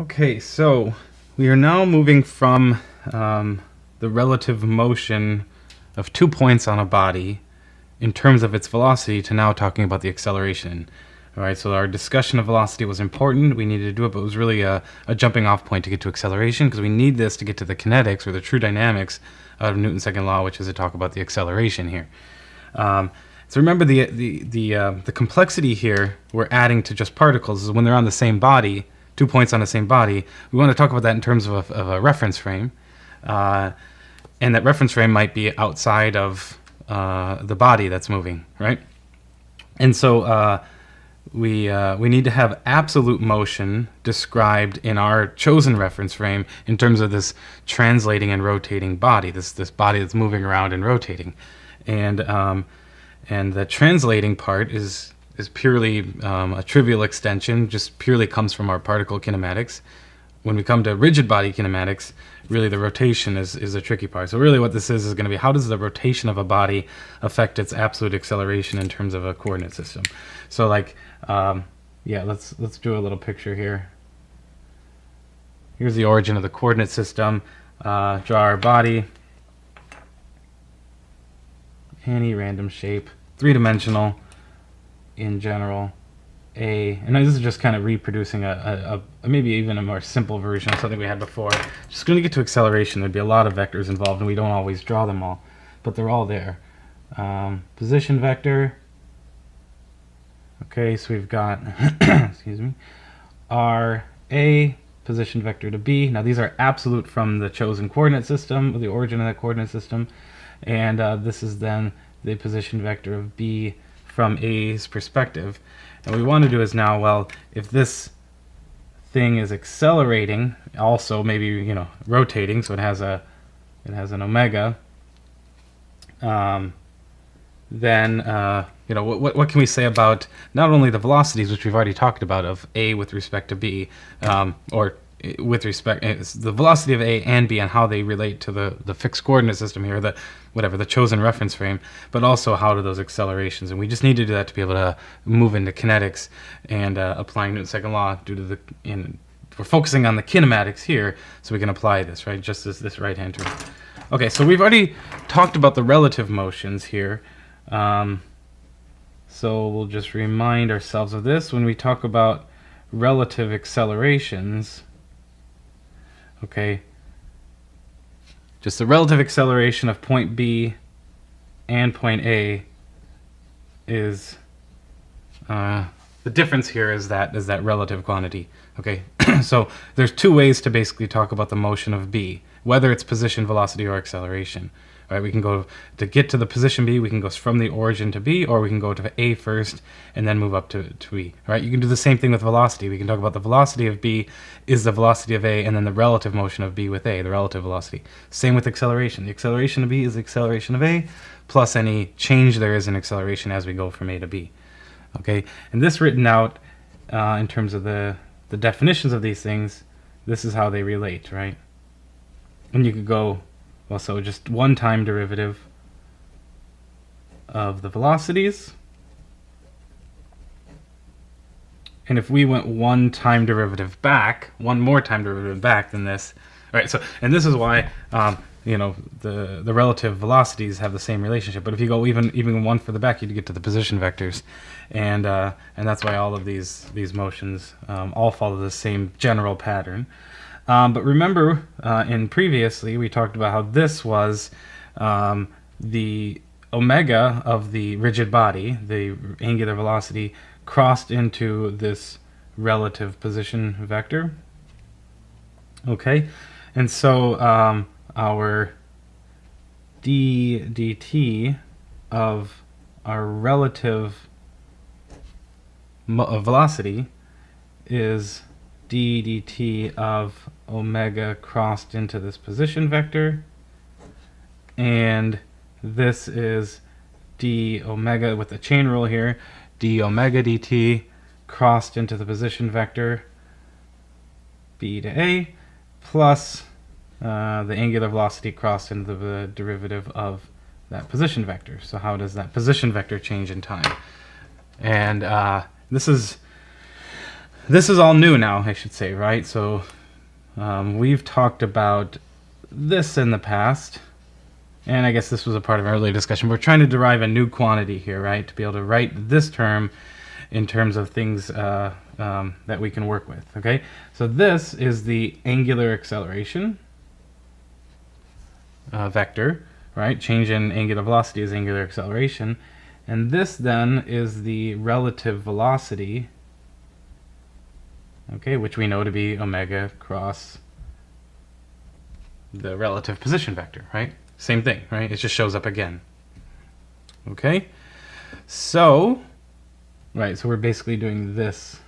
Okay, so we are now moving from the relative motion of 2 points on a body in terms of its velocity to now talking about the acceleration. All right, so our discussion of velocity was important. We needed to do it, but it was really a jumping off point to get to acceleration, because we need this to get to the kinetics or the true dynamics out of Newton's second law, which is to talk about the acceleration here. So remember the complexity here we're adding to just particles is when they're on the same body, 2 points on the same body. We want to talk about that in terms of a reference frame, and that reference frame might be outside of the body that's moving, right? And so we need to have absolute motion described in our chosen reference frame in terms of this translating and rotating body, this body that's moving around and rotating, and the translating part is purely a trivial extension, just purely comes from our particle kinematics. When we come to rigid body kinematics, really the rotation is a tricky part. So really what this is going to be, how does the rotation of a body affect its absolute acceleration in terms of a coordinate system? So like, yeah, let's do a little picture here. Here's the origin of the coordinate system. Draw our body. Any random shape, three-dimensional in general. And this is just kind of reproducing a maybe even a more simple version of something we had before. Just going to get to acceleration, there'd be a lot of vectors involved, and we don't always draw them all, but they're all there. Position vector. Okay, so we've got excuse me, our A position vector to B. Now these are absolute from the chosen coordinate system, the origin of that coordinate system, and this is then the position vector of B from A's perspective. And what we want to do is now, well, if this thing is accelerating, also maybe, you know, rotating, so it has an omega, then you know, what can we say about not only the velocities, which we've already talked about, of A with respect to B, or with respect the velocity of A and B and how they relate to the fixed coordinate system here, the chosen reference frame, but also how do those accelerations, and we just need to do that to be able to move into kinetics and applying Newton's second law due to we're focusing on the kinematics here, so we can apply this, right, just as this right hand turn. Okay, so we've already talked about the relative motions here, so we'll just remind ourselves of this when we talk about relative accelerations. Okay, just the relative acceleration of point B and point A is the difference here is that relative quantity. Okay, so there's two ways to basically talk about the motion of B, whether it's position, velocity, or acceleration. Right, we can go to get to the position B, we can go from the origin to B, or we can go to A first and then move up to E. Right, you can do the same thing with velocity. We can talk about the velocity of B is the velocity of A, and then the relative motion of B with A, the relative velocity. Same with acceleration. The acceleration of B is the acceleration of A plus any change there is in acceleration as we go from A to B. Okay, and this written out in terms of the definitions of these things, this is how they relate, right? And you could go, well, so just one time derivative of the velocities. And if we went one time derivative back, one more time derivative back than this, right? So, and this is why you know, the relative velocities have the same relationship. But if you go even one for the back, you'd get to the position vectors, and that's why all of these motions all follow the same general pattern. But remember, in previously we talked about how this was the omega of the rigid body, the angular velocity, crossed into this relative position vector. Okay, and so our d dt of our relative velocity is d dt of omega crossed into this position vector, and this is d omega with the chain rule here, d omega dt crossed into the position vector B to A plus the angular velocity crossed into the derivative of that position vector. So how does that position vector change in time? And this is this is all new now, I should say, right? So we've talked about this in the past, and I guess this was a part of our earlier discussion. We're trying to derive a new quantity here, right? To be able to write this term in terms of things that we can work with, okay? So this is the angular acceleration vector, right? Change in angular velocity is angular acceleration. And this then is the relative velocity, okay, which we know to be omega cross the relative position vector, right? Same thing, right? It just shows up again. Okay? So, right, so we're basically doing this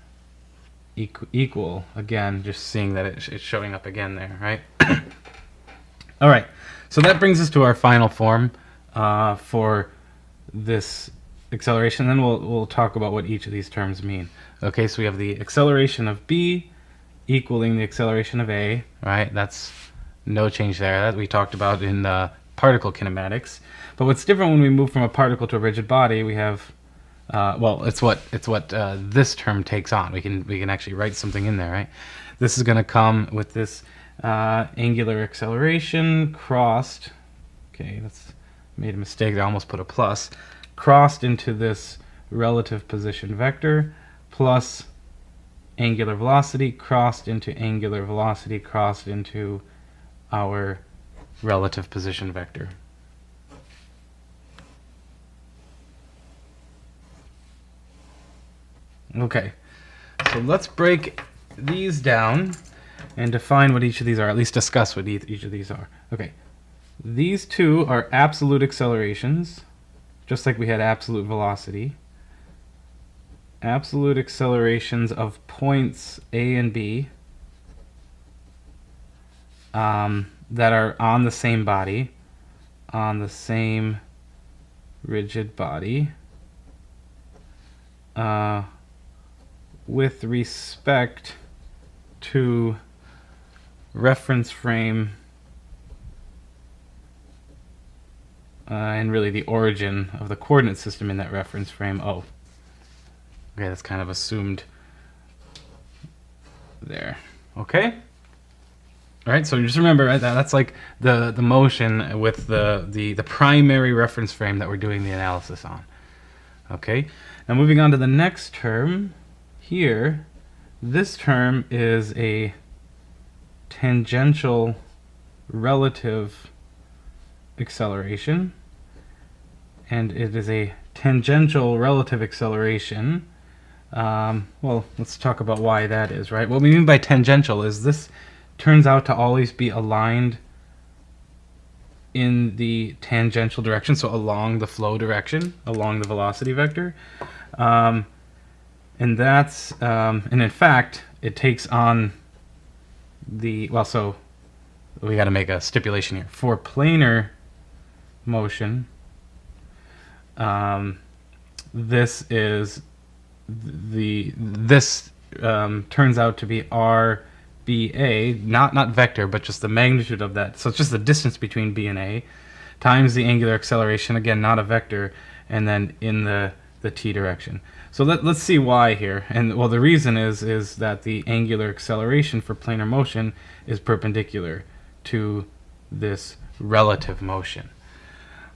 equal again, just seeing that it's showing up again there, right? All right, so that brings us to our final form for this acceleration. Then we'll talk about what each of these terms mean. Okay, so we have the acceleration of B equaling the acceleration of A, right? That's no change there. That we talked about in particle kinematics. But what's different when we move from a particle to a rigid body, we have well, it's what this term takes on. We can actually write something in there, right? This is going to come with this angular acceleration crossed. Okay, that's made a mistake. I almost put a plus. Crossed into this relative position vector plus angular velocity crossed into angular velocity crossed into our relative position vector. Okay, so let's break these down and define what each of these are, at least discuss what each of these are. Okay, these two are absolute accelerations, just like we had absolute velocity. Absolute accelerations of points A and B that are on the same body, on the same rigid body, with respect to reference frame and really the origin of the coordinate system in that reference frame, O. Okay, that's kind of assumed there. Okay? All right, so just remember, right, that's like the motion with the primary reference frame that we're doing the analysis on. Okay? Now moving on to the next term here, this term is a tangential relative acceleration, and it is a tangential relative acceleration. Well, let's talk about why that is, right? What we mean by tangential is this turns out to always be aligned in the tangential direction, so along the flow direction, along the velocity vector. And that's, and in fact, it takes on the, well, so we got to make a stipulation here. For planar motion, this turns out to be RBA, not vector, but just the magnitude of that. So it's just the distance between B and A times the angular acceleration, again, not a vector, and then in the t direction. So let's see why here. And well, the reason is that the angular acceleration for planar motion is perpendicular to this relative motion.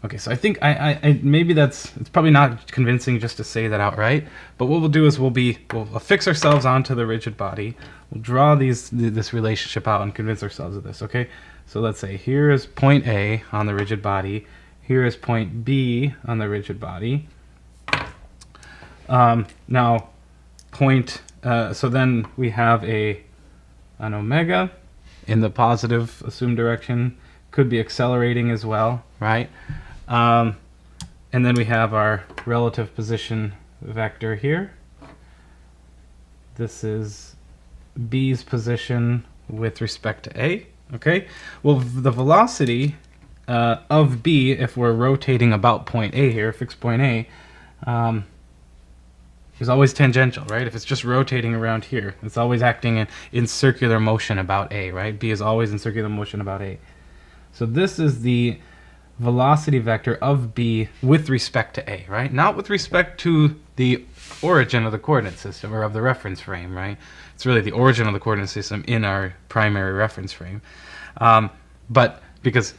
Okay, so I think I maybe it's probably not convincing just to say that outright, but what we'll do is we'll affix ourselves onto the rigid body. We'll draw this relationship out and convince ourselves of this, okay? So let's say here is point A on the rigid body, here is point B on the rigid body. Now, so then we have an omega in the positive assumed direction, could be accelerating as well, right? And then we have our relative position vector here. This is B's position with respect to A, okay? Well, the velocity of B, if we're rotating about point A here, fixed point A, is always tangential, right? If it's just rotating around here, it's always acting in circular motion about A, right? B is always in circular motion about A. So this is the velocity vector of B with respect to A, right? Not with respect to the origin of the coordinate system, or of the reference frame, right? It's really the origin of the coordinate system in our primary reference frame. But because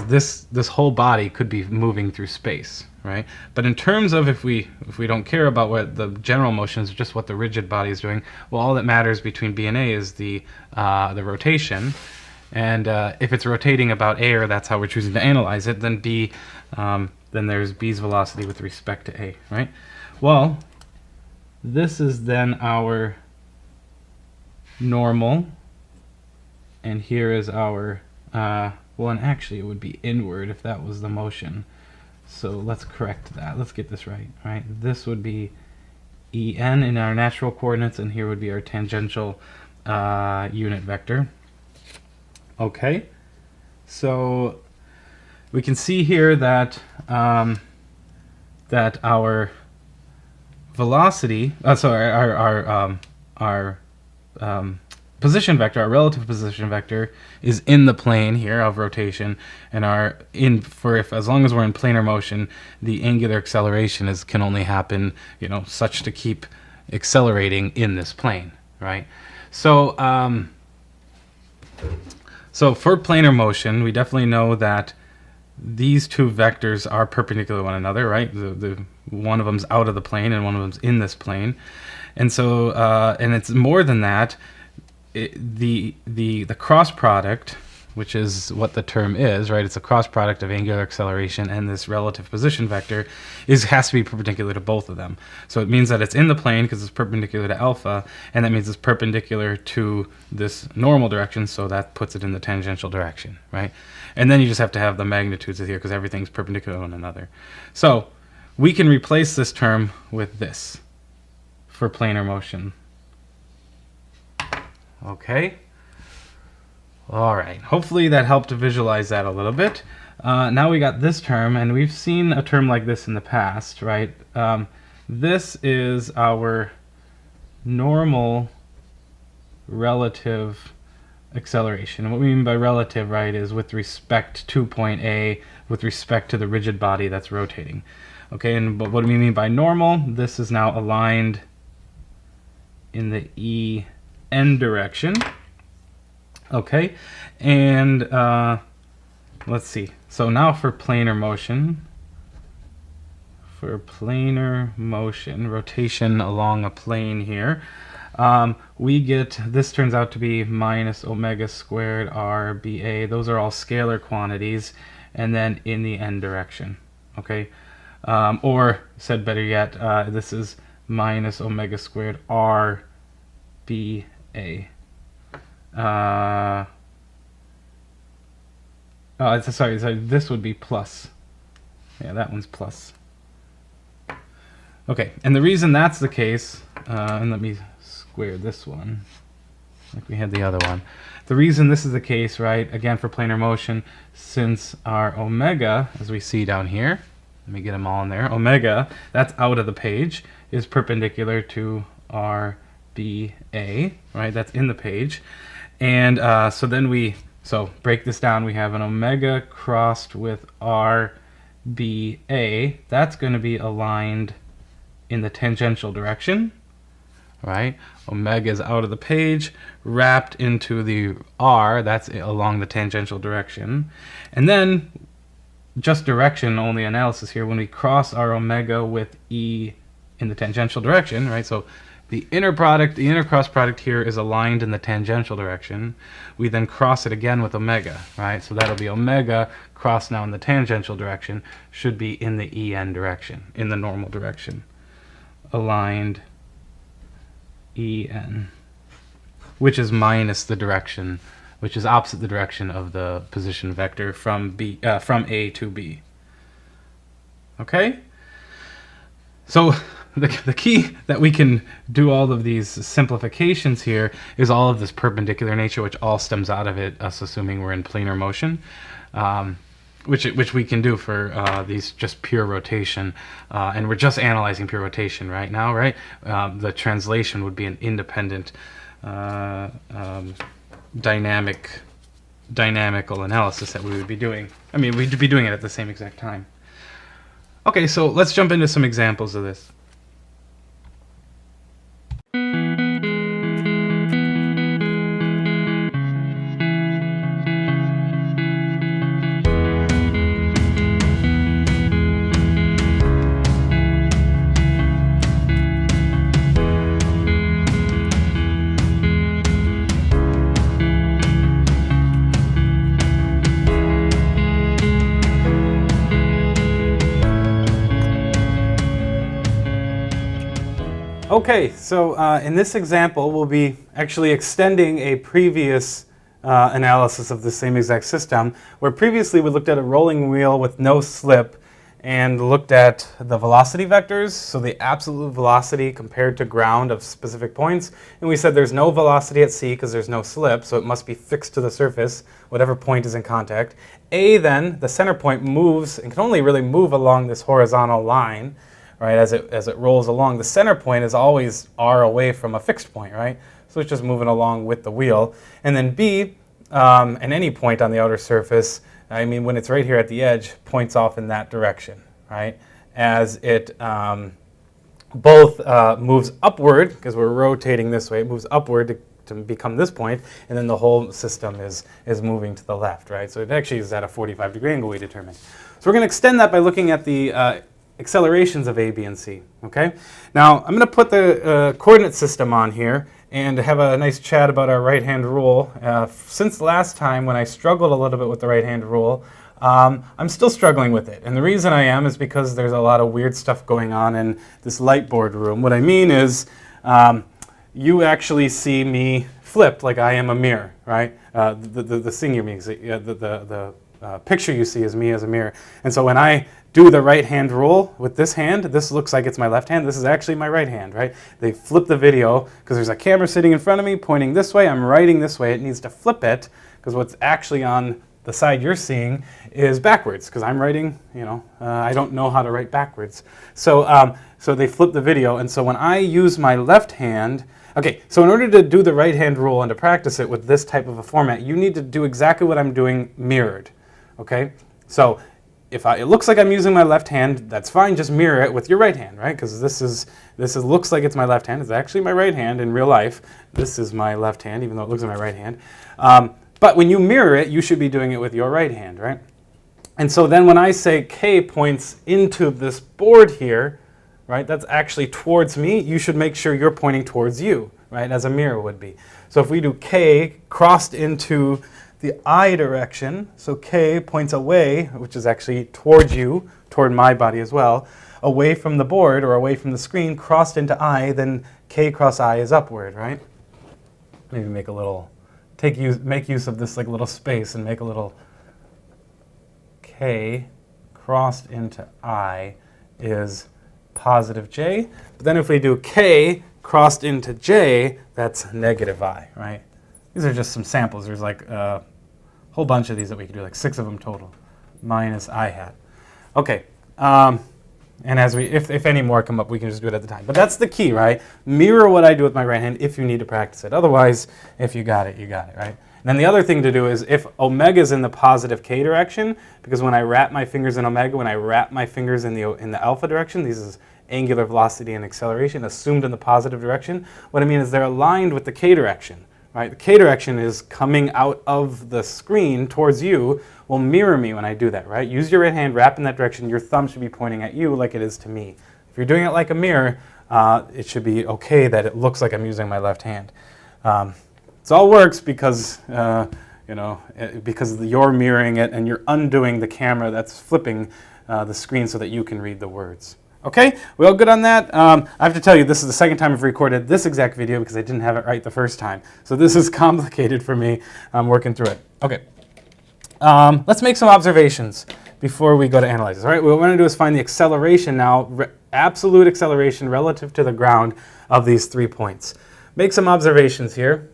this whole body could be moving through space, right? But in terms of if we don't care about what the general motion is, just what the rigid body is doing, well, all that matters between B and A is the rotation. And if it's rotating about A, or that's how we're choosing to analyze it, then B, then there's B's velocity with respect to A, right? Well, this is then our normal, and here is our, well, and actually it would be inward if that was the motion. So let's correct that. Let's get this right, right? This would be En in our natural coordinates, and here would be our tangential unit vector. Okay, so we can see here that that our velocity, our position vector, our relative position vector, is in the plane here of rotation, and as long as we're in planar motion, the angular acceleration can only happen, such to keep accelerating in this plane, right? So so for planar motion, we definitely know that these two vectors are perpendicular to one another, right? The one of them's out of the plane and one of them's in this plane, and so and it's more than that. The cross product, which is what the term is, right? It's a cross product of angular acceleration and this relative position vector has to be perpendicular to both of them. So it means that it's in the plane because it's perpendicular to alpha, and that means it's perpendicular to this normal direction, so that puts it in the tangential direction, right? And then you just have to have the magnitudes here because everything's perpendicular to one another. So we can replace this term with this for planar motion. Okay. All right. Hopefully that helped to visualize that a little bit. Now we got this term, and we've seen a term like this in the past, right? This is our normal relative acceleration. And what we mean by relative, right, is with respect to point A, with respect to the rigid body that's rotating. Okay, but what do we mean by normal? This is now aligned in the En direction. Okay, and let's see. So now for planar motion, rotation along a plane here, we get, this turns out to be minus omega squared RBA. Those are all scalar quantities, and then in the En direction. Okay, or said better yet, this is minus omega squared RBA. Sorry, this would be plus. Yeah, that one's plus. Okay, and the reason that's the case, and let me square this one like we had the other one. The reason this is the case, right, again for planar motion, since our omega, as we see down here, let me get them all in there, omega, that's out of the page, is perpendicular to our BA, right? That's in the page. And so break this down. We have an omega crossed with RBA. That's going to be aligned in the tangential direction, right? Omega is out of the page, wrapped into the R, that's along the tangential direction. And then, just direction only analysis here, when we cross our omega with E in the tangential direction, right? So the inner cross product here is aligned in the tangential direction. We then cross it again with omega, right? So that'll be omega crossed now in the tangential direction, should be in the En direction, in the normal direction. Aligned En, which is minus the direction, which is opposite the direction of the position vector from A to B. Okay? So the key that we can do all of these simplifications here is all of this perpendicular nature, which all stems out of it, us assuming we're in planar motion, which we can do for these just pure rotation, and we're just analyzing pure rotation right now, right? The translation would be an independent dynamical analysis that we would be doing. I mean, we'd be doing it at the same exact time. Okay, so let's jump into some examples of this. Okay, so in this example, we'll be actually extending a previous analysis of the same exact system, where previously we looked at a rolling wheel with no slip and looked at the velocity vectors, so the absolute velocity compared to ground of specific points. And we said there's no velocity at C because there's no slip, so it must be fixed to the surface, whatever point is in contact. A then, the center point, moves and can only really move along this horizontal line, right, as it rolls along. The center point is always r away from a fixed point, right? So it's just moving along with the wheel. And then B, and any point on the outer surface, I mean, when it's right here at the edge, points off in that direction, right? As it both moves upward, because we're rotating this way, it moves upward to become this point, and then the whole system is moving to the left, right? So it actually is at a 45-degree angle we determined. So we're going to extend that by looking at the accelerations of A, B, and C, okay? Now, I'm going to put the coordinate system on here and have a nice chat about our right-hand rule. Since last time when I struggled a little bit with the right-hand rule, I'm still struggling with it. And the reason I am is because there's a lot of weird stuff going on in this light board room. What I mean is you actually see me flipped like I am a mirror, right? The thing you mean, the picture you see is me as a mirror. And so when I do the right hand rule with this hand, this looks like it's my left hand. This is actually my right hand, right? They flip the video because there's a camera sitting in front of me pointing this way. I'm writing this way. It needs to flip it because what's actually on the side you're seeing is backwards because I'm writing, I don't know how to write backwards. So, so they flip the video. And so when I use my left hand, okay, so in order to do the right hand rule and to practice it with this type of a format, you need to do exactly what I'm doing mirrored, okay? So if it looks like I'm using my left hand, that's fine. Just mirror it with your right hand, right? Because this looks like it's my left hand. It's actually my right hand in real life. This is my left hand, even though it looks like my right hand. But when you mirror it, you should be doing it with your right hand, right? And so then when I say K points into this board here, right, that's actually towards me. You should make sure you're pointing towards you, right, as a mirror would be. So if we do K crossed into the I direction, so K points away, which is actually towards you, toward my body as well, away from the board or away from the screen, crossed into I, then K cross I is upward, right? Maybe make a little, make use of this like little space and make a little K crossed into I is positive J. But then if we do K crossed into J, that's negative I, right? These are just some samples. There's like a whole bunch of these that we could do, like 6 of them total, minus I hat. Okay, and as if any more come up, we can just do it at the time. But that's the key, right? Mirror what I do with my right hand if you need to practice it. Otherwise, if you got it, right? And then the other thing to do is if omega is in the positive K direction, because when I wrap my fingers in omega, when I wrap my fingers in the alpha direction, these is angular velocity and acceleration assumed in the positive direction. What I mean is they're aligned with the K direction. Right? The K direction is coming out of the screen towards you. Will mirror me when I do that, right? Use your right hand, wrap in that direction. Your thumb should be pointing at you like it is to me. If you're doing it like a mirror, it should be okay that it looks like I'm using my left hand. It all works because, because you're mirroring it and you're undoing the camera that's flipping the screen so that you can read the words. Okay, we all good on that? I have to tell you, this is the second time I've recorded this exact video because I didn't have it right the first time. So this is complicated for me. I'm working through it. Okay, let's make some observations before we go to analyze this. All right, what we're going to do is find the acceleration now, absolute acceleration relative to the ground of these 3 points. Make some observations here.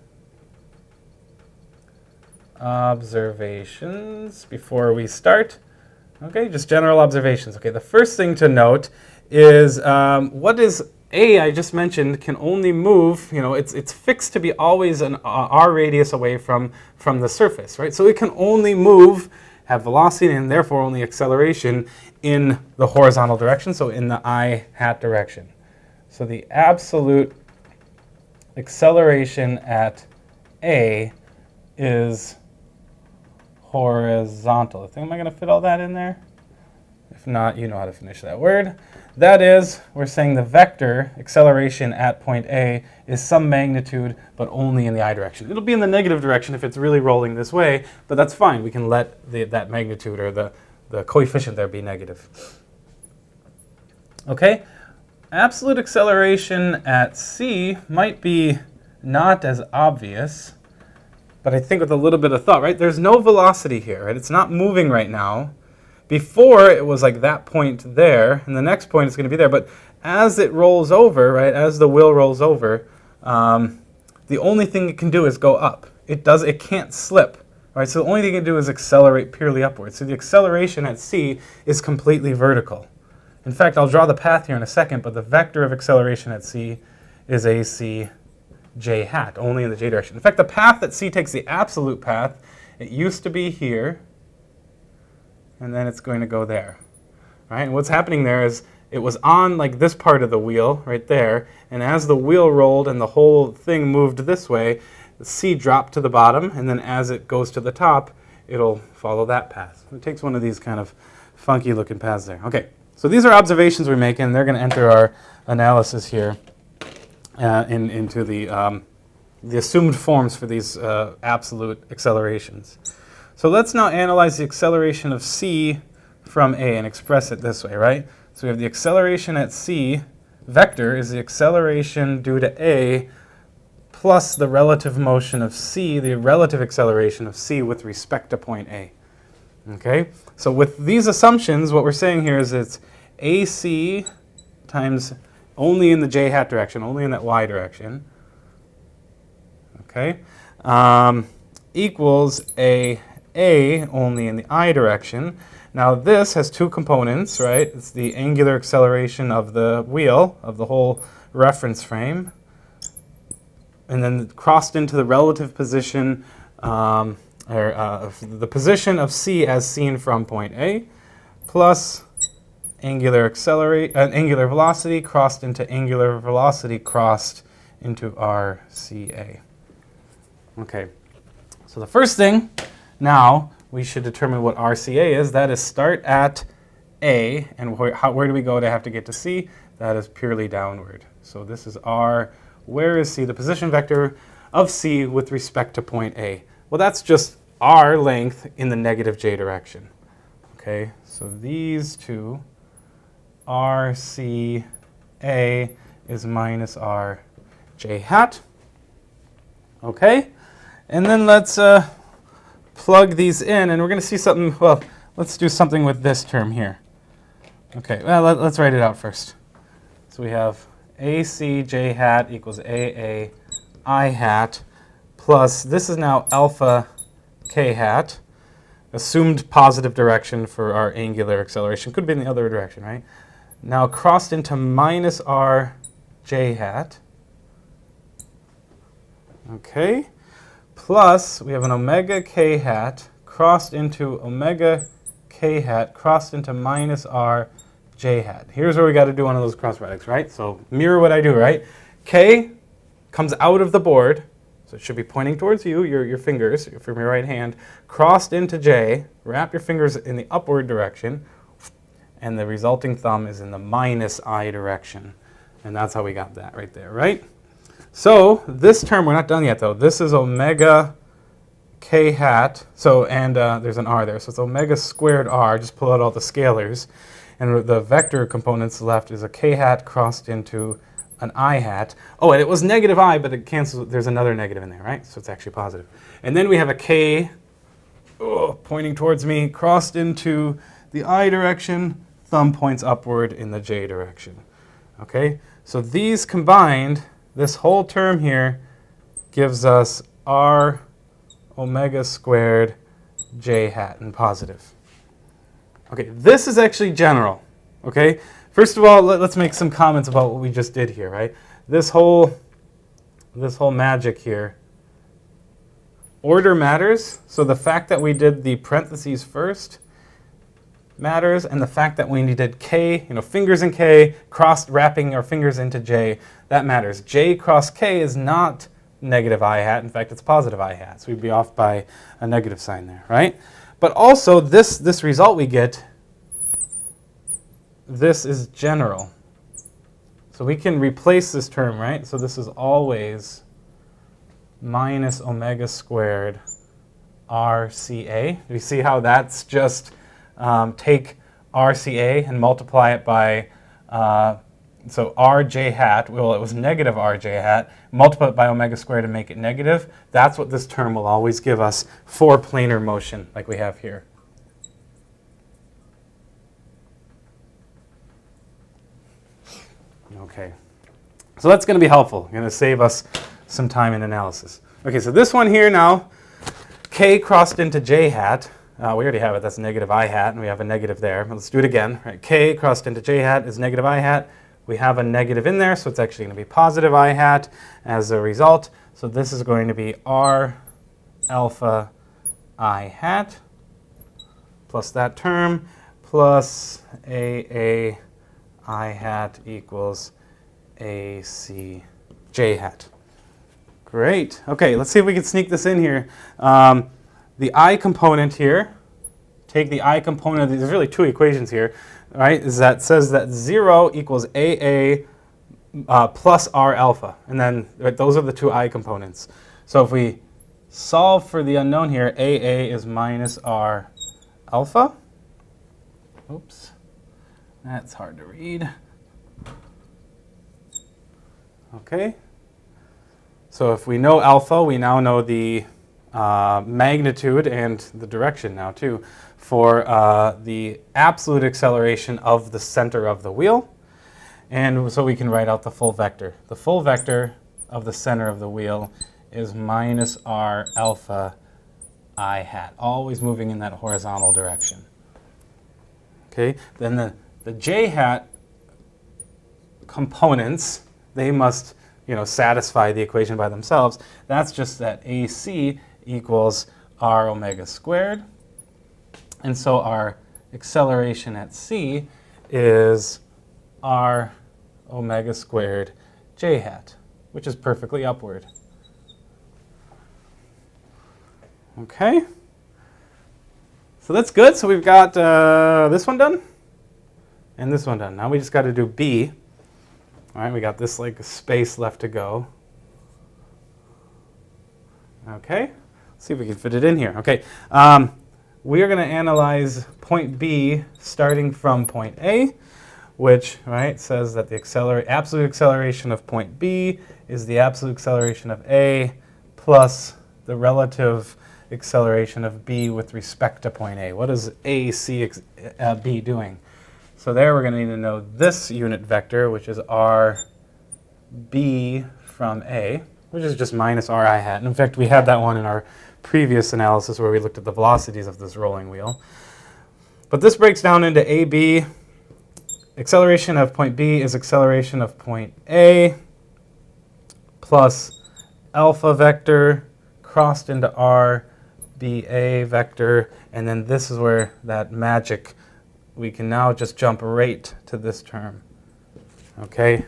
Observations before we start. Okay, just general observations. Okay, the first thing to note is what is A I just mentioned can only move, it's fixed to be always an r radius away from the surface, right? So it can only move, have velocity, and therefore only acceleration in the horizontal direction, so in the I hat direction. So the absolute acceleration at A is horizontal. Am I going to fit all that in there? If not, you know how to finish that word. That is, we're saying the vector acceleration at point A is some magnitude, but only in the I direction. It'll be in the negative direction if it's really rolling this way, but that's fine. We can let that magnitude or the coefficient there be negative. Okay? absolute acceleration at c might be not as obvious, but I think with a little bit of thought, right? There's no velocity here, right? It's not moving right now. Before, it was like that point there, and the next point is going to be there. But as it rolls over, right, as the wheel rolls over, the only thing it can do is go up. It can't slip, right? So the only thing it can do is accelerate purely upwards. So the acceleration at c is completely vertical. In fact, I'll draw the path here in a second, but the vector of acceleration at c is ac j hat, only in the j direction. In fact, the path that c takes, the absolute path, it used to be here, and then it's going to go there. Right? And what's happening there is it was on like this part of the wheel right there, and as the wheel rolled and the whole thing moved this way, the c dropped to the bottom, and then as it goes to the top, it'll follow that path. It takes one of these kind of funky looking paths there. Okay, so these are observations we're making. They're going to enter our analysis here into the assumed forms for these absolute accelerations. So let's now analyze the acceleration of c from a and express it this way, right? So we have the acceleration at c, vector is the acceleration due to a plus the relative motion of c, the relative acceleration of c with respect to point A. Okay? So with these assumptions, what we're saying here is it's ac times only in the j hat direction, only in that y direction, okay, equals a only in the I direction. Now this has two components, right? It's the angular acceleration of the wheel, of the whole reference frame, and then crossed into the relative position, the position of c as seen from point A, plus angular velocity crossed into angular velocity crossed into RCA. Okay, so the first thing now we should determine what RCA is. That is start at A, and where do we go to have to get to C? That is purely downward. So this is R. Where is C? The position vector of C with respect to point A. Well, that's just R length in the negative j direction. Okay, so these two, RCA is minus RJ hat. Okay, and then let's plug these in, and we're going to see something. Well, let's do something with this term here. Okay, well, let's write it out first. So we have AC j hat equals AA I hat plus, this is now alpha k hat, assumed positive direction for our angular acceleration. Could be in the other direction, right? Now crossed into minus R j hat. Okay. Plus, we have an omega k hat crossed into omega k hat crossed into minus R j hat. Here's where we got to do one of those cross products, right? So mirror what I do, right? K comes out of the board, so it should be pointing towards you, your fingers from your right hand, crossed into J, wrap your fingers in the upward direction, and the resulting thumb is in the minus I direction. And that's how we got that right there, right? So this term, we're not done yet though. This is omega k hat. So, and there's an r there. So it's omega squared r. Just pull out all the scalars. And the vector components left is a k hat crossed into an I hat. Oh, and it was negative I, but it cancels. There's another negative in there, right? So it's actually positive. And then we have a k pointing towards me, crossed into the I direction. Thumb points upward in the j direction. Okay? So these combined, this whole term here gives us r omega squared j hat in positive. Okay, this is actually general. Okay, first of all, let's make some comments about what we just did here, right? This whole magic here. Order matters. So the fact that we did the parentheses first matters, and the fact that we needed k, fingers in k, wrapping our fingers into j, that matters. J cross k is not negative I hat. In fact, it's positive I hat. So we'd be off by a negative sign there, right? But also, this result we get, this is general. So we can replace this term, right? So this is always minus omega squared RCA. Do you see how that's just take RCA and multiply it by So rj hat, well, it was negative rj hat, multiply it by omega squared to make it negative. That's what this term will always give us for planar motion, like we have here. Okay, so that's going to be helpful. Going to save us some time in analysis. Okay, so this one here now, k crossed into j hat. We already have it. That's negative I hat, and we have a negative there. Let's do it again. Right, k crossed into j hat is negative I hat. We have a negative in there, so it's actually going to be positive I hat as a result. So this is going to be r alpha I hat plus that term plus a I hat equals AC j hat. Great. Okay, let's see if we can sneak this in here. The I component here, take the I component, there's really two equations here, right? Is that says that 0 equals AA plus R alpha. And then those are the two I components. So if we solve for the unknown here, AA is minus R alpha. Oops. That's hard to read. Okay. So if we know alpha, we now know the magnitude and the direction now too for the absolute acceleration of the center of the wheel. And so we can write out the full vector. The full vector of the center of the wheel is minus R alpha I hat, always moving in that horizontal direction. Okay, then the j hat components, they must satisfy the equation by themselves. That's just that AC equals r omega squared. And so our acceleration at c is r omega squared j hat, which is perfectly upward. Okay. So that's good. So we've got this one done and this one done. Now we just got to do B. All right, we got this like space left to go. Okay, let's see if we can fit it in here. Okay, we are going to analyze point B starting from point A, which says that the absolute acceleration of point B is the absolute acceleration of A plus the relative acceleration of B with respect to point A. What is AC B doing? So there we're going to need to know this unit vector, which is RB from A, which is just minus R I hat. And in fact, we had that one in our previous analysis where we looked at the velocities of this rolling wheel. But this breaks down into AB. Acceleration of point B is acceleration of point A plus alpha vector crossed into RBA vector. And then this is where that magic, we can now just jump right to this term. Okay?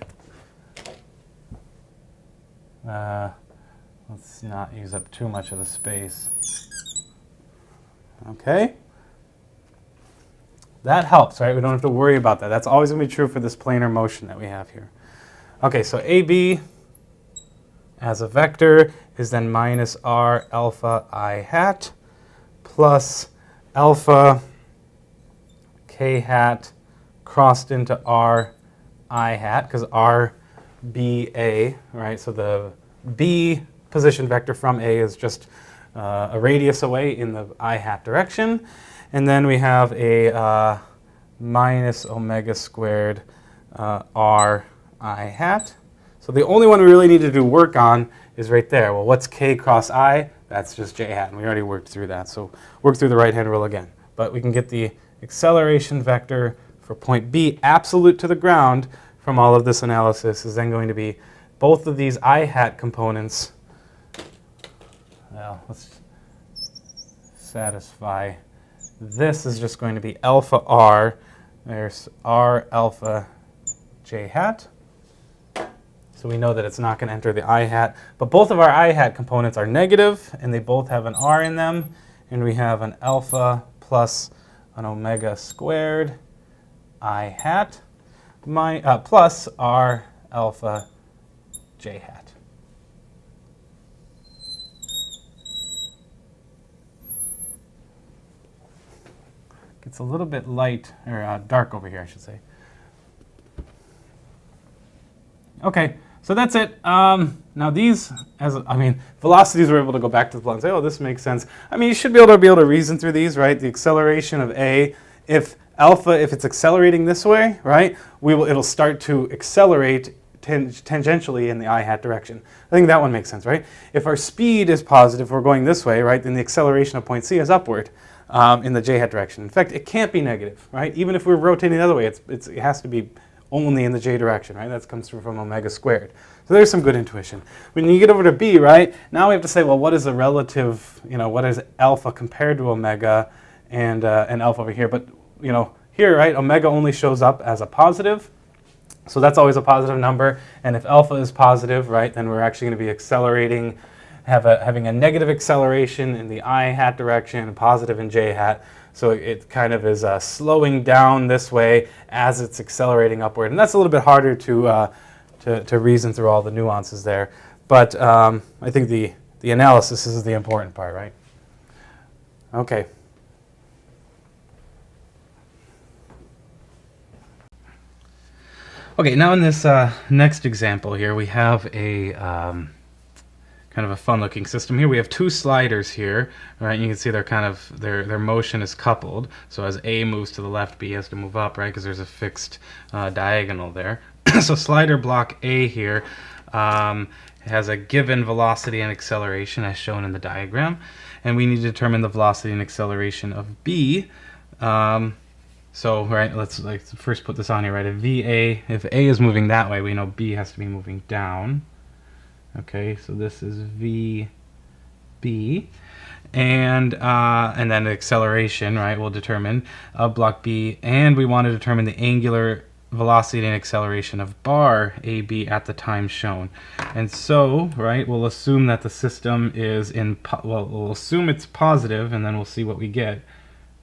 Let's not use up too much of the space. Okay? That helps, right? We don't have to worry about that. That's always going to be true for this planar motion that we have here. Okay, so AB as a vector is then minus R alpha I hat plus alpha K hat crossed into R I hat, because RBA, right? So the B position vector from A is just a radius away in the I hat direction. And then we have a minus omega squared R I hat. So the only one we really need to do work on is right there. Well, what's K cross I? That's just J hat, and we already worked through that. So work through the right-hand rule again. But we can get the acceleration vector for point B absolute to the ground from all of this analysis is then going to be both of these I hat components. Well, let's satisfy. This is just going to be alpha R. There's R alpha J hat. So we know that it's not going to enter the I hat. But both of our I hat components are negative, and they both have an R in them. And we have an alpha plus an omega squared I hat plus R alpha J hat. It's a little bit light, or dark over here, I should say. Okay, so that's it. Now these, velocities we're able to go back to the plot and say, oh, this makes sense. I mean, you should be able to reason through these, right? The acceleration of A, if it's accelerating this way, right, it'll start to accelerate tangentially in the I hat direction. I think that one makes sense, right? If our speed is positive, we're going this way, right, then the acceleration of point C is upward in the j hat direction. In fact, it can't be negative, right? Even if we're rotating the other way, it has to be only in the j direction, right? That comes through from omega squared. So there's some good intuition. When you get over to B, right, now we have to say, well, what is the relative, what is alpha compared to omega and alpha over here? But, here, right, omega only shows up as a positive. So that's always a positive number. And if alpha is positive, right, then we're actually going to be accelerating, having a negative acceleration in the I hat direction, positive in j hat. So it kind of is slowing down this way as it's accelerating upward. And that's a little bit harder to reason through all the nuances there. But I think the analysis is the important part, right? Okay. Okay, now in this next example here, we have a kind of a fun-looking system here. We have two sliders here, right? You can see they're kind of their motion is coupled. So as A moves to the left, B has to move up, right? Because there's a fixed diagonal there. So slider block A here has a given velocity and acceleration as shown in the diagram, and we need to determine the velocity and acceleration of B. So, right, let's first put this on here, right? If A is moving that way, we know B has to be moving down. Okay, so this is VB, and then the acceleration, right, we'll determine of block B, and we want to determine the angular velocity and acceleration of bar AB at the time shown. And so, right, we'll assume that the system is we'll assume it's positive, and then we'll see what we get.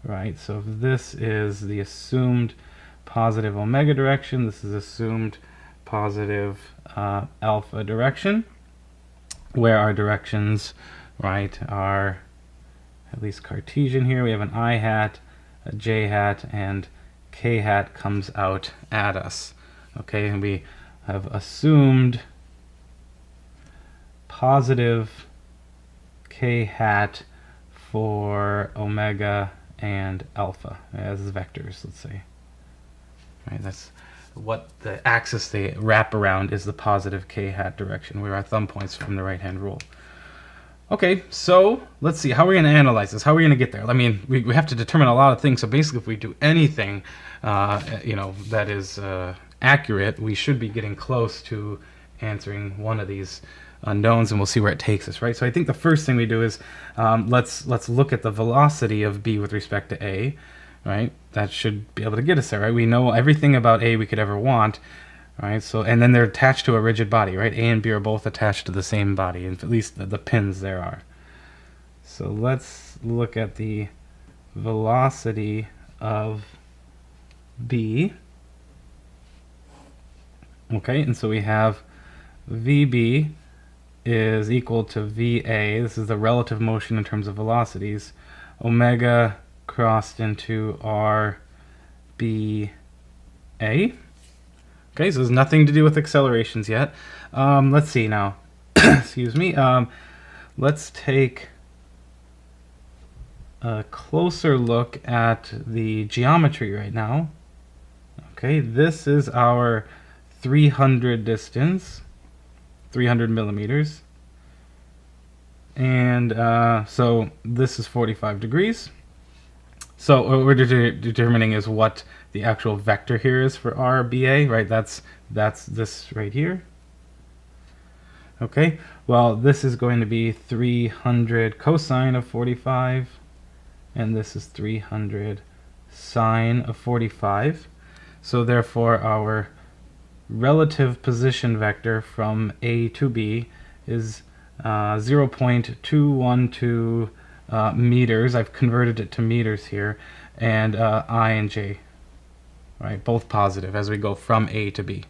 Right, so if this is the assumed positive omega direction, this is assumed positive alpha direction, where our directions, right, are at least Cartesian here. We have an I hat, a j hat, and k hat comes out at us. Okay, and we have assumed positive k hat for omega and alpha as vectors, let's say. Right, that's what the axis they wrap around is the positive k hat direction, where our thumb points from the right-hand rule. Okay, so let's see, how are we going to analyze this? How are we going to get there? I mean, we have to determine a lot of things, so basically if we do anything that is accurate, we should be getting close to answering one of these unknowns, and we'll see where it takes us, right? So I think the first thing we do is let's look at the velocity of B with respect to A, right? That should be able to get us there, right? We know everything about A we could ever want, right? So, and then they're attached to a rigid body, right? A and B are both attached to the same body, and at least the pins there are. So let's look at the velocity of B. Okay, and so we have VB is equal to VA. This is the relative motion in terms of velocities. Omega crossed into RBA. Okay, so there's nothing to do with accelerations yet. Let's see now. Excuse me. Let's take a closer look at the geometry right now. Okay, this is our 300 distance. 300 millimeters, and so this is 45 degrees. So what we're determining is what the actual vector here is for RBA, right? That's this right here. Okay, well, this is going to be 300 cosine of 45, and this is 300 sine of 45. So therefore our relative position vector from A to B is 0.212 meters. I've converted it to meters here, and I and J, right, both positive as we go from A to B,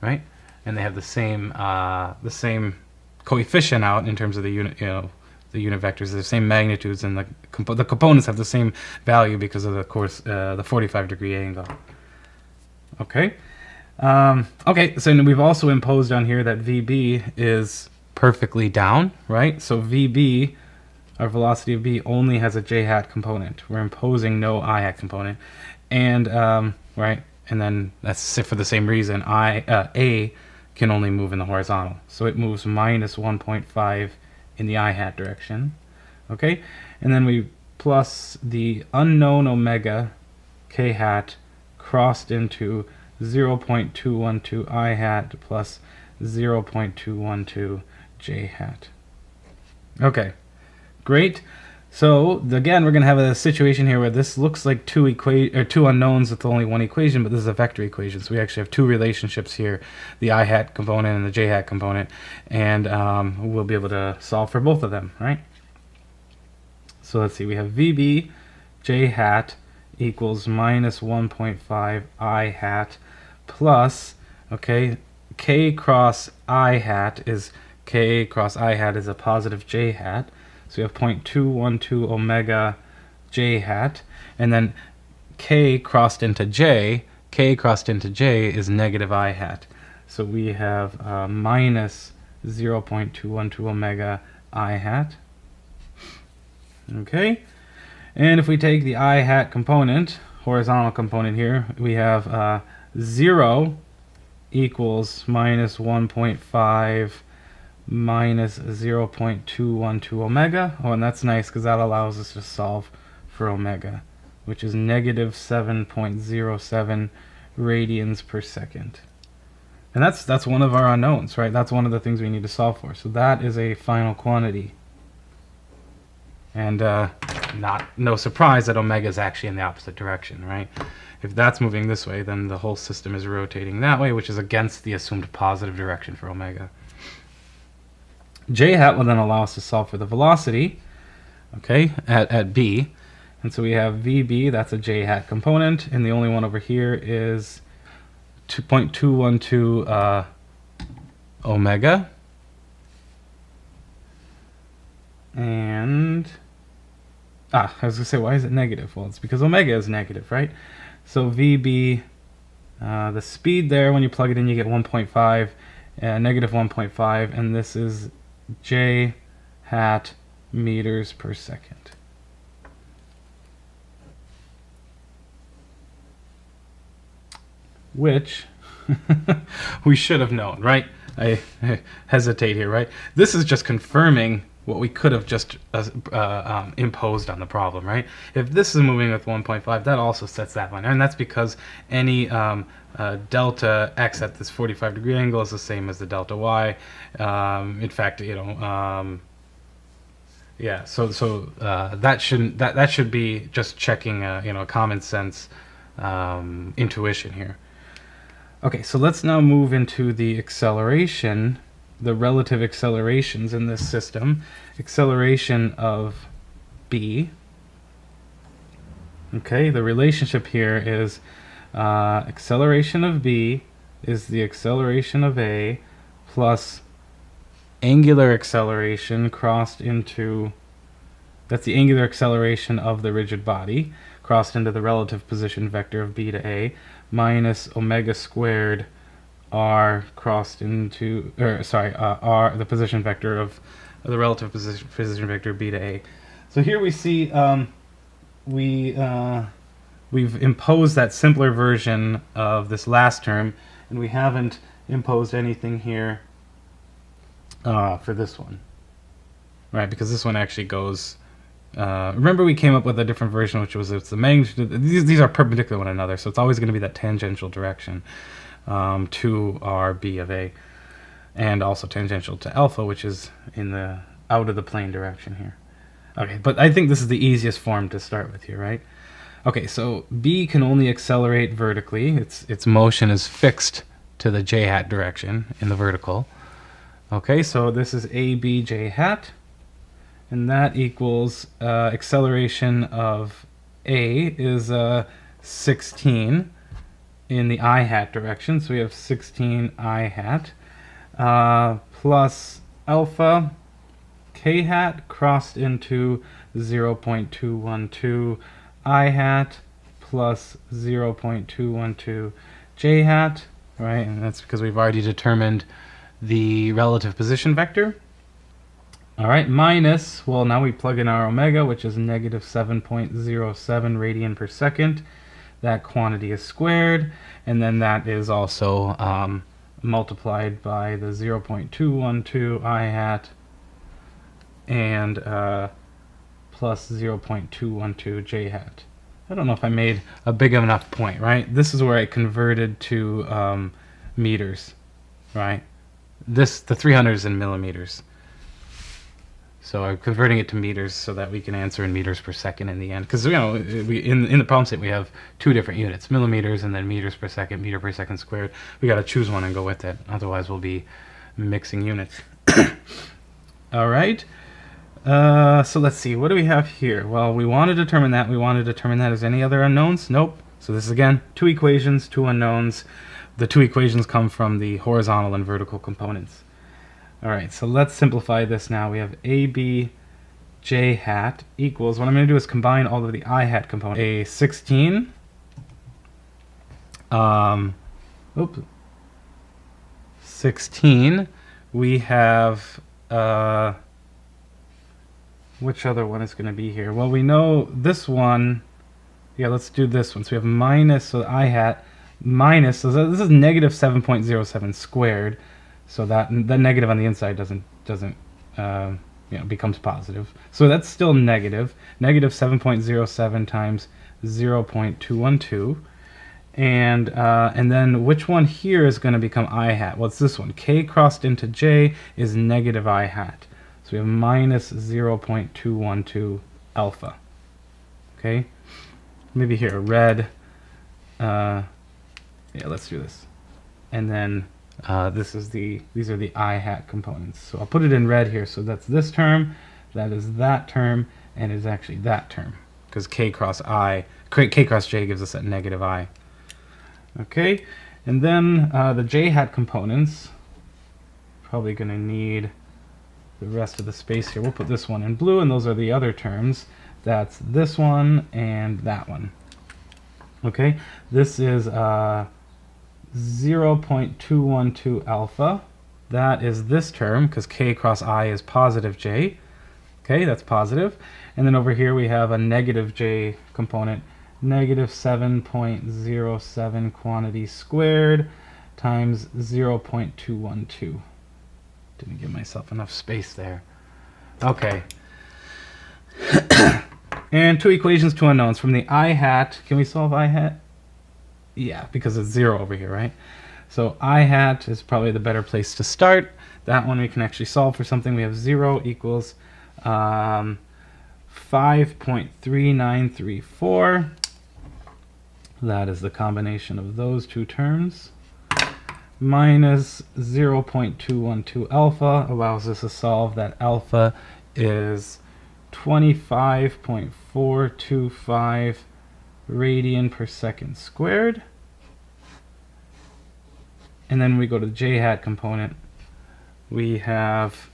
right? And they have the same coefficient out in terms of the unit, the unit vectors, the same magnitudes, and the components have the same value because of the 45-degree angle. Okay. Okay, so we've also imposed on here that VB is perfectly down, right? So VB, our velocity of B, only has a j hat component. We're imposing no I hat component. And, right, and then that's for the same reason, A can only move in the horizontal. So it moves minus 1.5 in the I hat direction. Okay, and then we plus the unknown omega k hat crossed into 0.212 I hat plus 0.212 j hat. Okay, great. So again, we're going to have a situation here where this looks like two unknowns with only one equation, but this is a vector equation. So we actually have two relationships here, the I hat component and the j hat component, and we'll be able to solve for both of them, right? So let's see, we have VB j hat equals minus 1.5 I hat plus, okay, k cross I hat is a positive j hat. So we have 0.212 omega j hat, and then k crossed into j is negative I hat. So we have minus 0.212 omega I hat. Okay, and if we take the I hat component, horizontal component here, we have 0 equals minus 1.5 minus 0.212 omega. Oh, and that's nice because that allows us to solve for omega, which is negative 7.07 radians per second. And that's one of our unknowns, right? That's one of the things we need to solve for. So that is a final quantity. And no surprise that omega is actually in the opposite direction, right? If that's moving this way, then the whole system is rotating that way, which is against the assumed positive direction for omega. J hat will then allow us to solve for the velocity, okay, at B. And so we have VB, that's a j hat component, and the only one over here is 2.212 omega. And, I was going to say, why is it negative? Well, it's because omega is negative, right? So VB, the speed there, when you plug it in, you get 1.5, negative 1.5, and this is j hat meters per second. Which we should have known, right? I hesitate here, right? This is just confirming what we could have just imposed on the problem, right? If this is moving with 1.5, that also sets that line, and that's because any delta x at this 45-degree angle is the same as the delta y. In fact, you know, yeah. So that should be just checking, you know, common sense intuition here. Okay, so let's now move into the acceleration, the relative accelerations in this system. Acceleration of B. Okay, the relationship here is acceleration of B is the acceleration of A plus angular acceleration crossed into, that's the angular acceleration of the rigid body crossed into the relative position vector of B to A minus omega squared r crossed into, r, the position vector of the relative position vector B to A. So here we see we've imposed that simpler version of this last term, and we haven't imposed anything here for this one, right? Because this one actually goes. Remember, we came up with a different version, which was it's the magnitude. These are perpendicular to one another, so it's always going to be that tangential direction to our B of A, and also tangential to alpha, which is in the out of the plane direction here. Okay, but I think this is the easiest form to start with here, right? Okay, so B can only accelerate vertically. Its motion is fixed to the j hat direction in the vertical. Okay, so this is AB j hat, and that equals acceleration of A is 16 in the I hat direction, so we have 16 I hat plus alpha k hat crossed into 0.212 I hat plus 0.212 j hat, right? And that's because we've already determined the relative position vector. All right, minus, well, now we plug in our omega, which is negative 7.07 radian per second. That quantity is squared, and then that is also multiplied by the 0.212 I hat and plus 0.212 j hat. I don't know if I made a big enough point, right? This is where I converted to meters, right? The 300 is in millimeters. So I'm converting it to meters so that we can answer in meters per second in the end. Because, you know, in the problem statement we have two different units, millimeters and then meters per second, meter per second squared. We got to choose one and go with it. Otherwise we'll be mixing units. All right. So let's see. What do we have here? Well, we want to determine that. We want to determine that as any other unknowns? Nope. So this is, again, two equations, two unknowns. The two equations come from the horizontal and vertical components. All right, so let's simplify this now. We have AB j hat equals, what I'm going to do is combine all of the I hat components. A 16, 16, we have, which other one is going to be here? Well, we know this one, yeah, let's do this one. So we have minus, so I hat, minus, so this is negative 7.07 squared. So that the negative on the inside doesn't becomes positive. So that's still negative. Negative 7.07 times 0.212. And then which one here is going to become I hat? Well, it's this one. K crossed into J is negative I hat. So we have minus 0.212 alpha. Okay? Maybe here, red. Yeah, let's do this. And then these are the I hat components. So I'll put it in red here. So that's this term, that is that term, and is actually that term. Because K cross J gives us that negative I. Okay, and then the J hat components, probably going to need the rest of the space here. We'll put this one in blue, and those are the other terms. That's this one and that one. Okay, this is 0.212 alpha. That is this term, because K cross I is positive J. Okay, that's positive. And then over here we have a negative J component, negative 7.07 quantity squared times 0.212. Didn't give myself enough space there. Okay. And two equations, two unknowns. From the I hat, can we solve I hat? Yeah, because it's 0 over here, right? So I hat is probably the better place to start. That one we can actually solve for something. We have 0 equals 5.3934. That is the combination of those two terms. Minus 0.212 alpha allows us to solve that alpha is 25.425 radian per second squared. And then we go to the j hat component. We have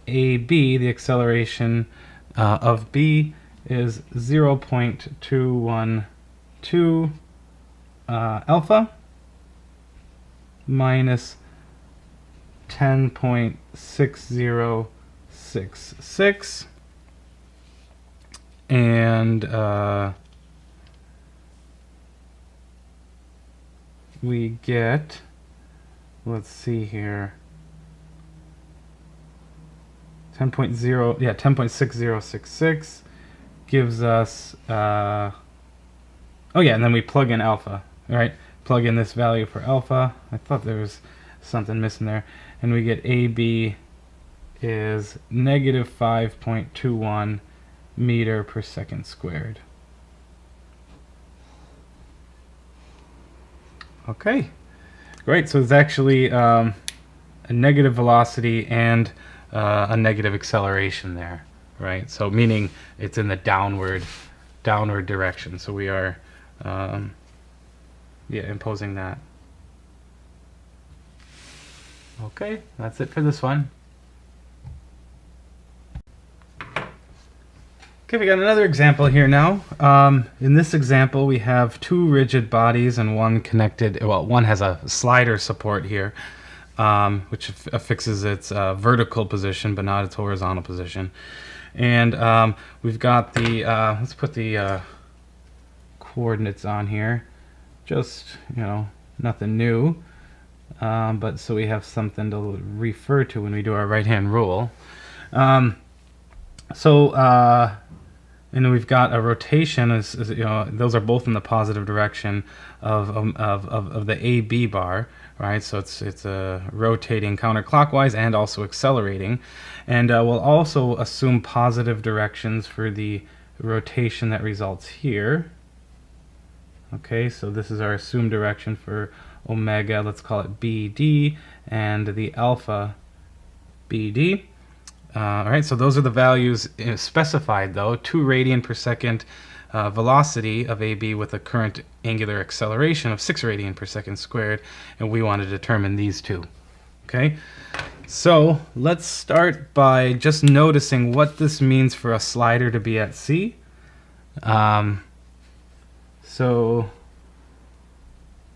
AB, the acceleration of B is 0.212 alpha minus 10.6066, and we get, let's see here, 10.6066 gives us oh yeah, and then we plug in alpha, right? Plug in this value for alpha. I thought there was something missing there, and we get AB is negative 5.21 meter per second squared. Okay, great. So it's actually a negative velocity and a negative acceleration there, right? So meaning it's in the downward direction. So we are imposing that. Okay, that's it for this one. Okay, we got another example here now. In this example, we have two rigid bodies and one connected. Well, one has a slider support here, which affixes its vertical position, but not its horizontal position. And we've got the let's put the coordinates on here. Just, nothing new. But so we have something to refer to when we do our right-hand rule. And we've got a rotation, those are both in the positive direction of the AB bar, right? So it's rotating counterclockwise and also accelerating. And we'll also assume positive directions for the rotation that results here. Okay, so this is our assumed direction for omega, let's call it BD, and the alpha BD. All right, so those are the values specified, though. 2 radian per second velocity of AB with a current angular acceleration of 6 radian per second squared, and we want to determine these two. Okay, so let's start by just noticing what this means for a slider to be at C. So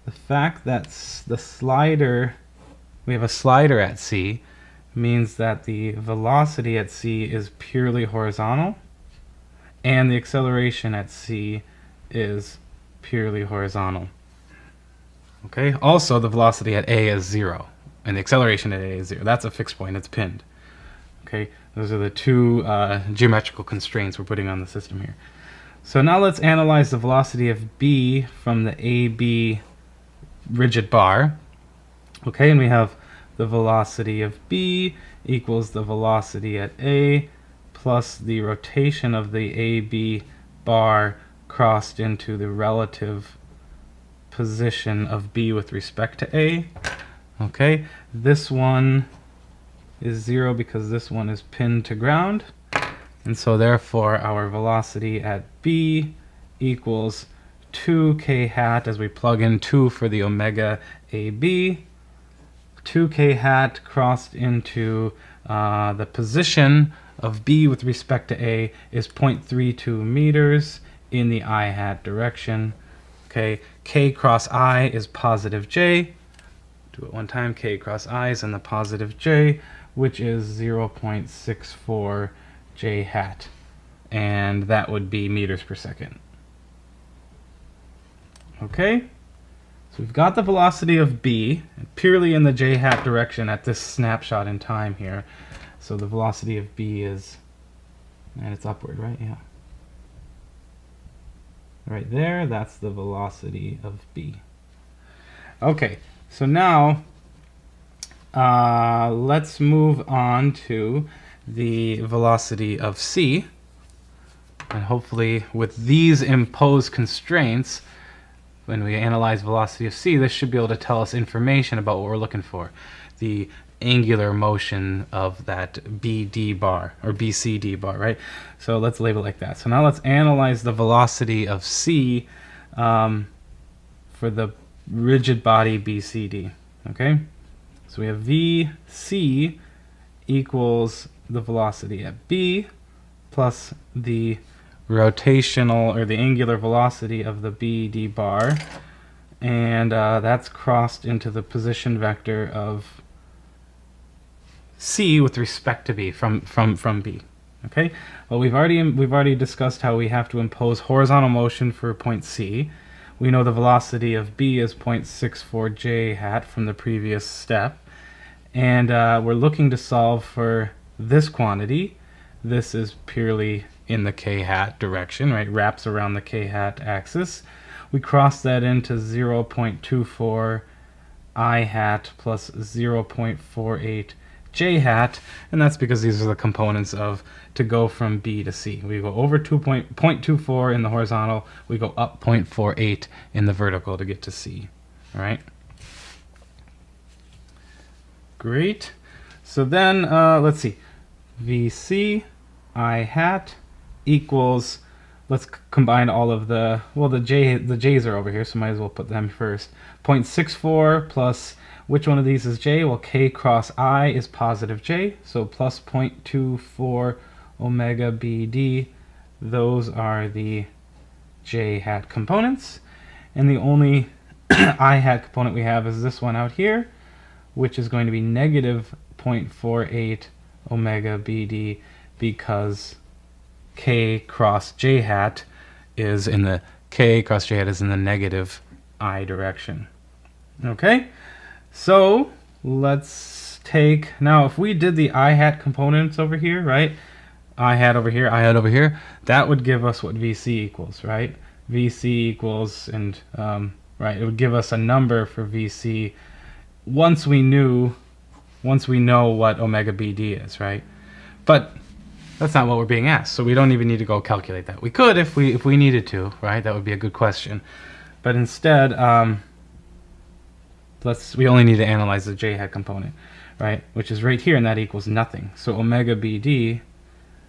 the fact that the slider, we have a slider at C, means that the velocity at C is purely horizontal and the acceleration at C is purely horizontal. Okay, also the velocity at A is 0 and the acceleration at A is 0. That's a fixed point, it's pinned. Okay, those are the two geometrical constraints we're putting on the system here. So now let's analyze the velocity of B from the AB rigid bar. Okay, and we have the velocity of B equals the velocity at A plus the rotation of the AB bar crossed into the relative position of B with respect to A. Okay, this one is 0 because this one is pinned to ground. And so therefore our velocity at B equals 2k hat, as we plug in 2 for the omega AB, 2k hat crossed into the position of B with respect to A is 0.32 meters in the I hat direction. Okay, k cross I is positive j. Do it one time. K cross I is in the positive j, which is 0.64 j hat. And that would be meters per second. Okay, so we've got the velocity of B purely in the j hat direction at this snapshot in time here. So the velocity of B is, and it's upward, right? Yeah. Right there, that's the velocity of B. Okay, so now let's move on to the velocity of C. And hopefully with these imposed constraints, when we analyze velocity of C, this should be able to tell us information about what we're looking for. The angular motion of that BD bar, or BCD bar, right? So let's label it like that. So now let's analyze the velocity of C for the rigid body BCD, okay? So we have VC equals the velocity at B plus the rotational or the angular velocity of the BD bar, and that's crossed into the position vector of C with respect to B from B. Okay, well we've already discussed how we have to impose horizontal motion for point C. We know the velocity of B is 0.64 j hat from the previous step, and we're looking to solve for this quantity. This is purely in the k hat direction, right? Wraps around the k hat axis. We cross that into 0.24 I hat plus 0.48 j hat, and that's because these are the components of to go from B to C. We go over 0.24 in the horizontal, we go up 0.48 in the vertical to get to C. All right. Great. So then let's see. VC I hat equals, let's combine all of the, well, the J's are over here, so might as well put them first. 0.64 plus, which one of these is J? Well, K cross I is positive J, so plus 0.24 omega BD those are the j hat components. And the only I hat component we have is this one out here, which is going to be negative 0.48 omega BD, because k cross j hat is in the negative I direction. Okay, so let's take, now if we did the I hat components over here, right? I hat over here, I hat over here, that would give us what VC equals, right? VC equals, and right, it would give us a number for VC once we know what omega BD is, right? But that's not what we're being asked, so we don't even need to go calculate that. We could if we needed to, right? That would be a good question. But instead, we only need to analyze the j hat component, right? Which is right here, and that equals nothing. So omega BD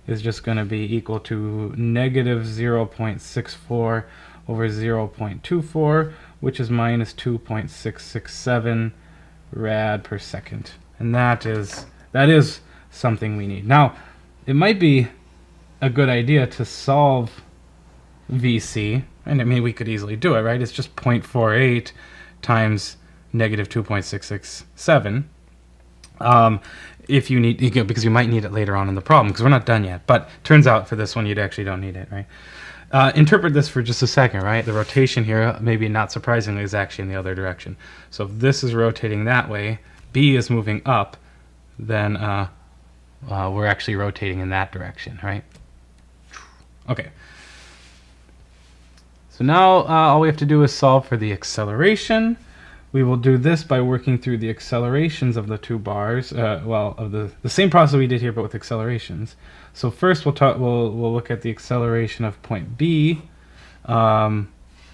is just going to be equal to negative 0.64 over 0.24, which is minus 2.667 rad per second. And that is something we need. Now, it might be a good idea to solve VC, and I mean, we could easily do it, right? It's just 0.48 times negative 2.667. If you need, because you might need it later on in the problem, because we're not done yet. But turns out for this one, you actually don't need it, right? Interpret this for just a second, right? The rotation here, maybe not surprisingly, is actually in the other direction. So if this is rotating that way, B is moving up, then we're actually rotating in that direction, right? Okay. So now all we have to do is solve for the acceleration. We will do this by working through the accelerations of the two bars, of the same process we did here, but with accelerations. So first we'll look at the acceleration of point B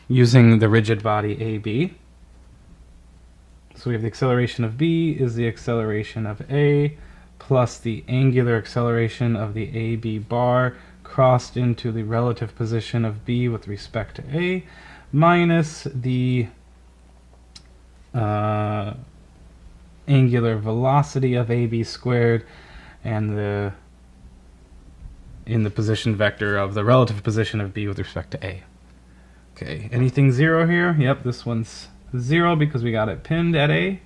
using the rigid body AB. So we have the acceleration of B is the acceleration of A plus the angular acceleration of the AB bar crossed into the relative position of B with respect to A minus the angular velocity of AB squared and in the position vector of the relative position of B with respect to A. Okay, anything zero here? Yep, this one's 0 because we got it pinned at A.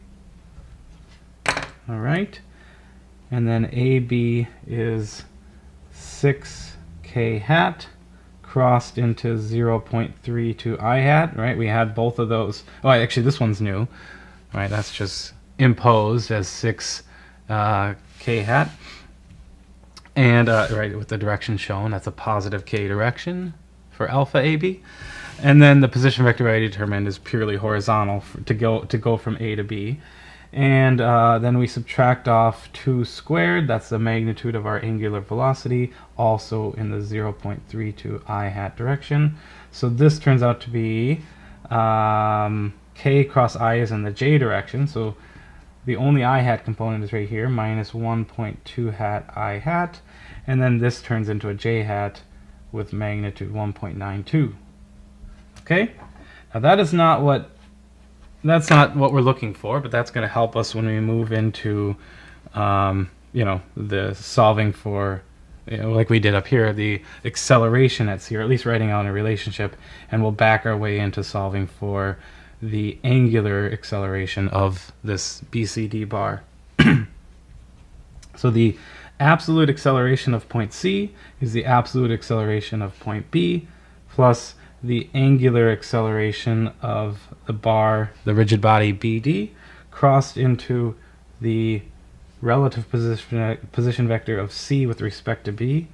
All right, and then AB is 6k hat crossed into 0.32 I hat, right? We had both of those. Oh, actually, this one's new, right? That's just imposed as 6k hat. And, right, with the direction shown, that's a positive k direction for alpha AB. And then the position vector I determined is purely horizontal to go from A to B. And then we subtract off 2 squared, that's the magnitude of our angular velocity, also in the 0.32 I hat direction. So this turns out to be k cross I is in the j direction, so the only I hat component is right here, minus 1.2 hat I hat, and then this turns into a j hat with magnitude 1.92. Okay, now that's not what we're looking for, but that's going to help us when we move into, the solving for, like we did up here, the acceleration at C, or at least writing out a relationship, and we'll back our way into solving for the angular acceleration of this BCD bar. So the absolute acceleration of point C is the absolute acceleration of point B plus the angular acceleration of the bar, the rigid body BD, crossed into the relative position vector of C with respect to B,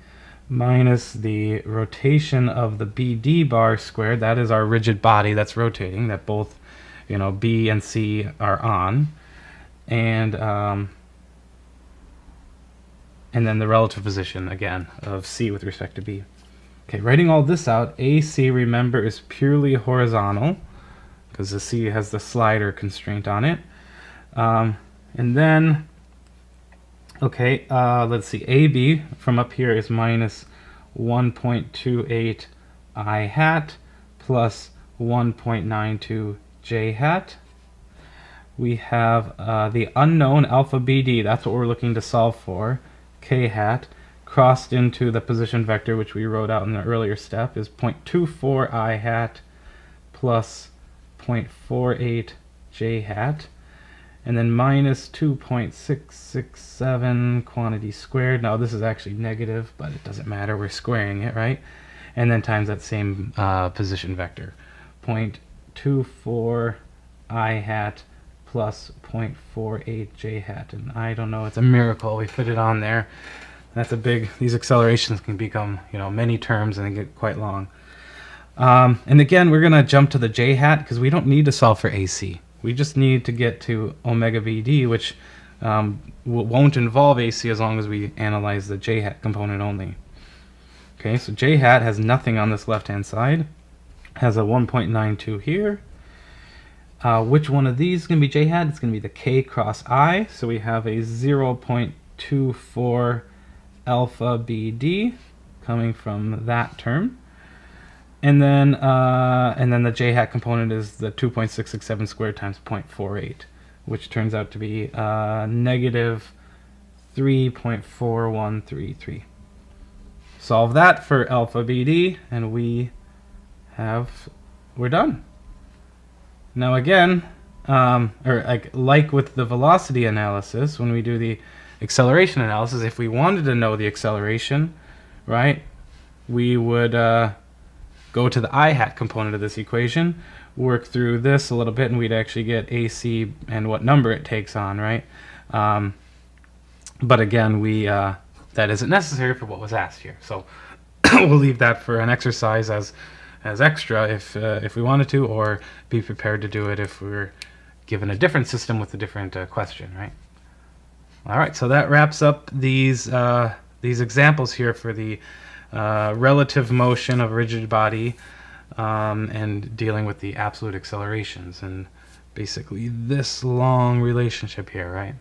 minus the rotation of the BD bar squared. That is our rigid body that's rotating, that both, B and C are on, and then the relative position again of C with respect to B. Okay, writing all this out, AC, remember, is purely horizontal because the C has the slider constraint on it. And then, okay, let's see, AB from up here is minus 1.28 I hat plus 1.92 J hat. We have the unknown alpha BD, that's what we're looking to solve for, K hat, crossed into the position vector, which we wrote out in the earlier step, is 0.24 I hat plus 0.48 j hat, and then minus 2.667 quantity squared. Now this is actually negative, but it doesn't matter, we're squaring it, right? And then times that same position vector, 0.24 I hat plus 0.48 j hat. And I don't know, it's a miracle we fit it on there. That's a big, these accelerations can become, you know, many terms and they get quite long. And again, we're going to jump to the j hat because we don't need to solve for AC. We just need to get to omega VD, which won't involve AC as long as we analyze the j hat component only. Okay, so j hat has nothing on this left-hand side, has a 1.92 here. Which one of these is going to be j hat? It's going to be the k cross I, so we have a 0.24 alpha BD coming from that term. And then the j hat component is the 2.667 squared times 0.48, which turns out to be negative 3.4133. Solve that for alpha BD, and we're done. Now again, like with the velocity analysis, when we do the acceleration analysis, if we wanted to know the acceleration, right, we would go to the I hat component of this equation, work through this a little bit, and we'd actually get AC and what number it takes on, right? But again, that isn't necessary for what was asked here. So we'll leave that for an exercise as extra if we wanted to, or be prepared to do it if we were given a different system with a different question, right? All right, so that wraps up these examples here for the relative motion of a rigid body and dealing with the absolute accelerations and basically this long relationship here, right?